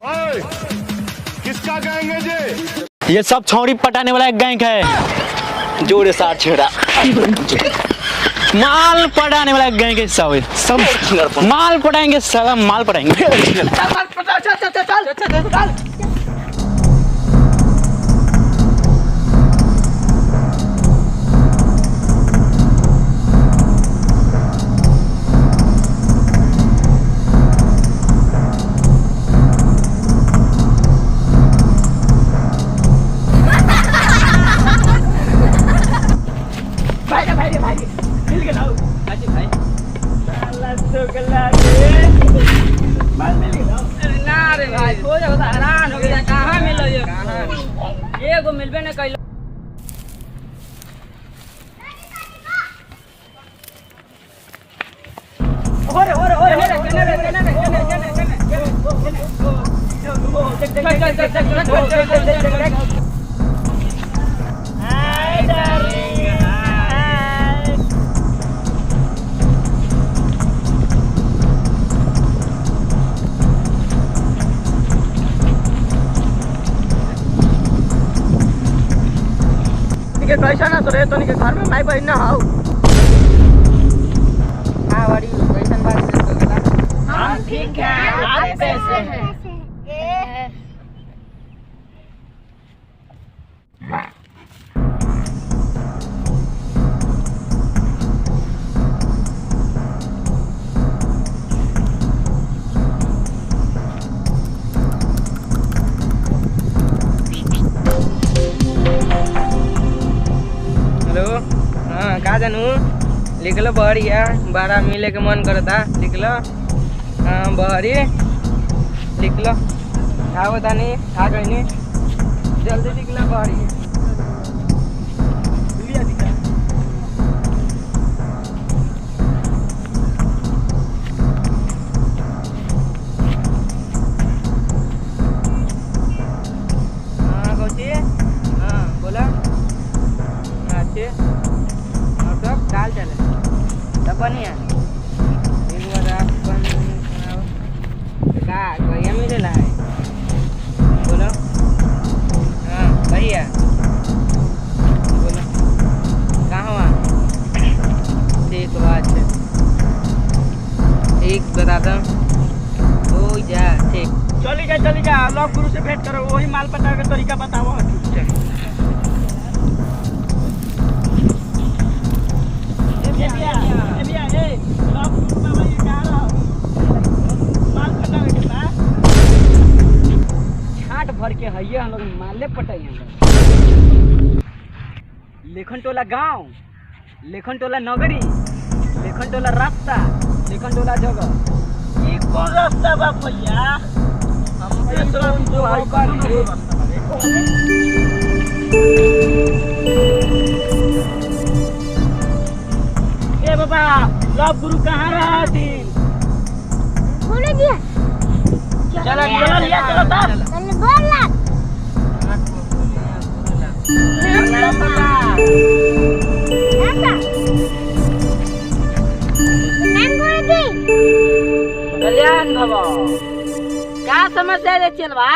ओए, किसका गैंग है ये? ये सब छौड़ी पटाने वाला एक गैंग है। जोड़े साथ छेड़ा माल पटाने वाला एक गैंग है। सब माल पटाएंगे, साला माल पटाएंगे। मिलबे न कैलो। ओरे ओरे ओरे कैसा ना सरे तो के घर में माई बहन ना हो। हां बड़ी कैसन बात कर तो गेला। हां ठीक है, आप कैसे हैं? का जानू लिख लो बहरिया, बारा मिले के मन करता। लिख लो बहरी लिख लो। का बतानी आ गई जल्दी लिख लो बहरी। हाँ कौची हाँ बोला अच्छे डाल चले तब बढ़िया एक बार अपन का कहिया मिलेला है बोलो। हाँ बढ़िया बोलो कहाँ हुआ? ठीक बात है, ठीक बता दो हो जा। ठीक चली जा लोग गुरु से भेंट करो, वही माल पटा के तरीका बताओ। छाट भर के है हम लोग माले पटाई। लेखन टोला गांव, लेखन टोला नगरी, लेखन टोला रास्ता, लेखन टोला जगह। ये कौन रास्ता बा भैया? हम जो भाई बात ए बाबा लव गुरु कहाँ रहा थी? भूल गया। चलो लिया चलो तब बोल ला। कल्याण भव क्या समस्या है? चलवा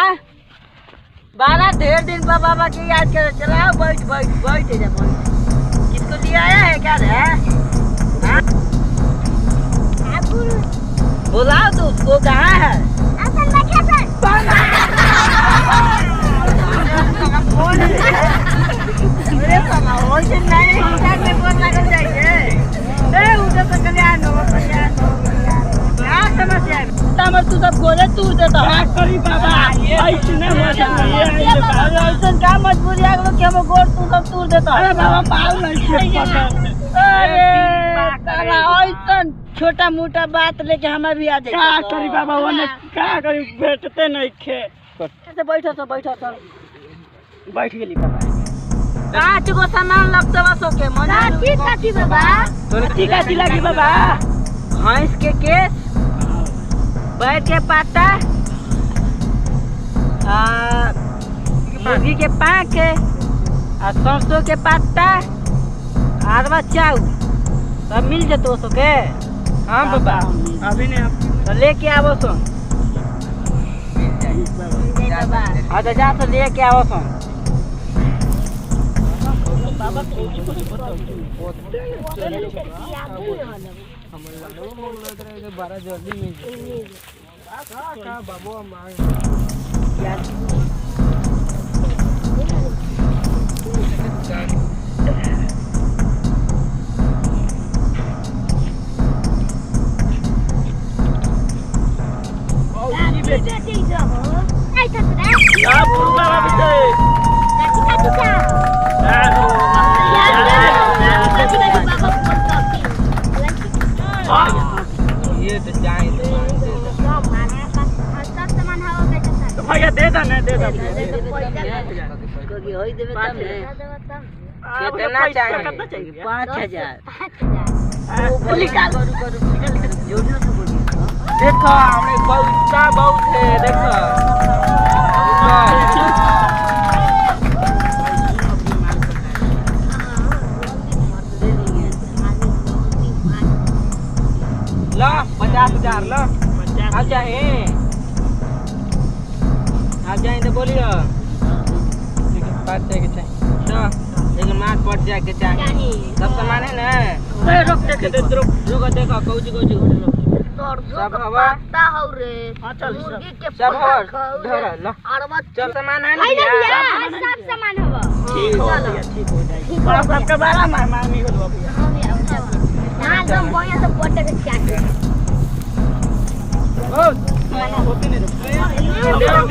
बारह ढेर दिन बाबा की याद कर चलाओ। बैठ जा। किसको लिया आया है क्या रे? बुलाओ तो उसको। कहाँ है? तू सब गोले तू देता क्या मजबूरी आ गई कि हम गोल तू सब तू देता। छोटा मोटा बात लेके हमें भी आ जाए। क्या करी बाबा वो क्या करी बैठते नहीं खे। बैठो बैठ गेली बाबा। काच को सामान लगते बसो के मन काटी बाबा। तो काटी लगी बाबा। भैंस के केस, बैठ के पाता, मुर्गी के पाँख, सरसों के पत्ता, आरवा चाउ सब मिल जतो सो के। हाँ बाबा अभी नहीं तो लेके आवो सो। अच्छा जा तो लेके आओ सन ये तो जाए भैया दे दो ना दे दो कितना चाहिए 5000 देखो हमें बहुत है देखो लो 50,000 लो आप चाहे तो बोलियो पाँच के चाहिए तो लेकिन मार पड़ जाए के चाहिए सब सामान है ना रुक देखो देखो कौची सब हवा सब हवा धर लो चल सामान है ना सब सामान हवा ठीक हो गया ठीक हो जाएगा और सबके बारे में मामी हो भैया हां एकदम बढ़िया से पोटे के चाटे ओ माना होते नहीं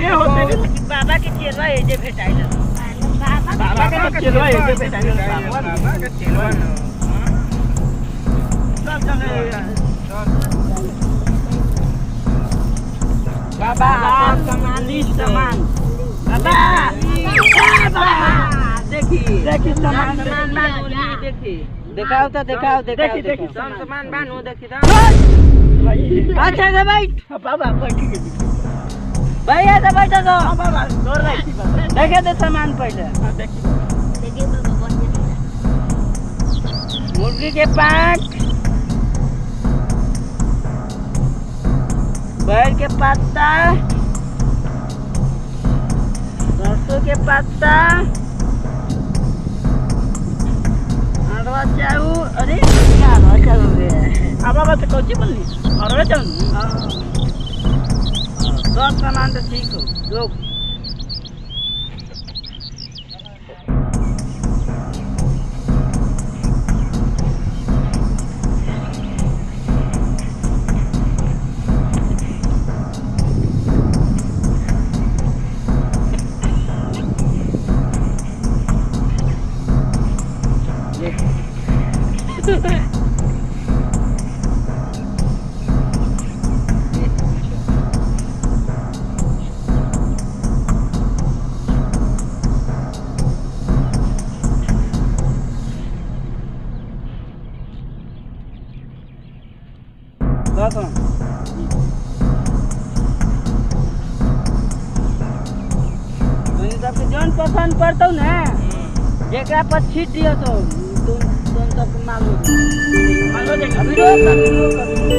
ये होते नहीं बाबा के चेलवा है जे भेटाइल बाबा के चेलवा है जे भेटाइल बाबा के चेलवा चल चल बाबा सामान बाबा देखी सामान देखी दिखाओ तो दिखाओ सामान बानू देखी तो अच्छा से बैठ बाबा बैठ के भैया से बैठ तो बाबा जोर रखी देखे तो सामान पहले देखिए बाबा मुर्गी के पांच बैल के पत्ता सरसों के पत्ता अरवा चाऊ अरे क्या अरवा चाऊ है अब बात कौची बोलनी अरवा चाऊ सब सामान तो ठीक हो जो जौन पसंद पड़ता ना जेकरा पर छीट दियो तो तुम सब मालूम अभी रोक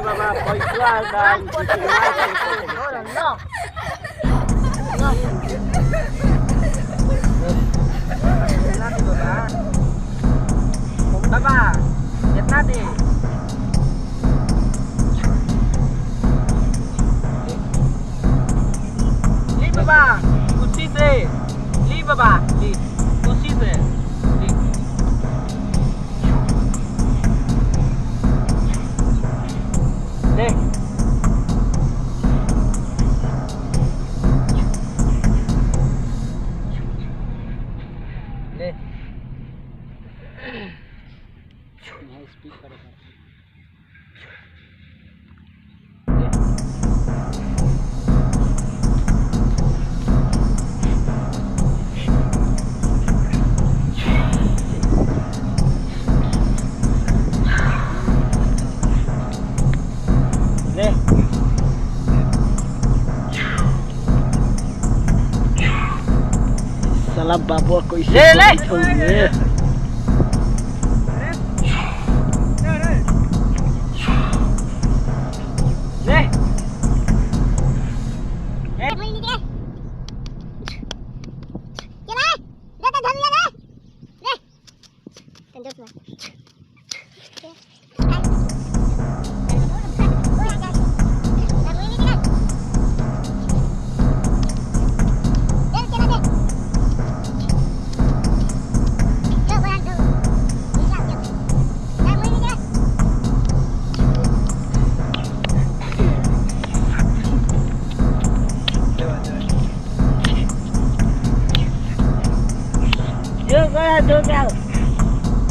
बाबा पैसा बाबा कितना दे ली बाबा खुशी से ली बाबा ली खुशी से ले ले स्पीकर साला बाबू कैसे ले ले दो क्या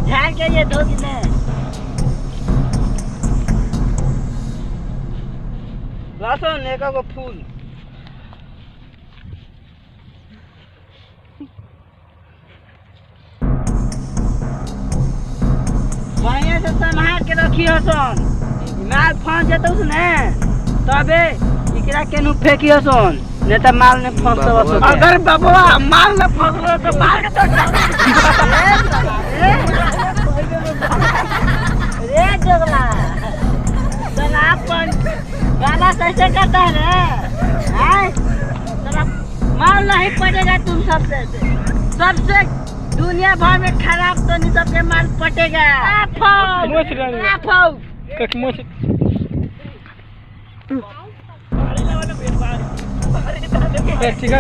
ध्यान के ये दो कितने लासो नेका को फूल बढ़िया से संभाल के रखियो सन माल फंस जेतो उसने तबे इकरा केनु फेंकियो सन नहीं तो माल ने फंस अगर बाबा माल ने फंसलो तो मार के तो रे जगला सलापन गाना कैसे करता है रे तेरा माल नहीं पटेगा तुम सबसे दुनिया भर में खराब तो नहीं सबके माल पटेगा ठीक है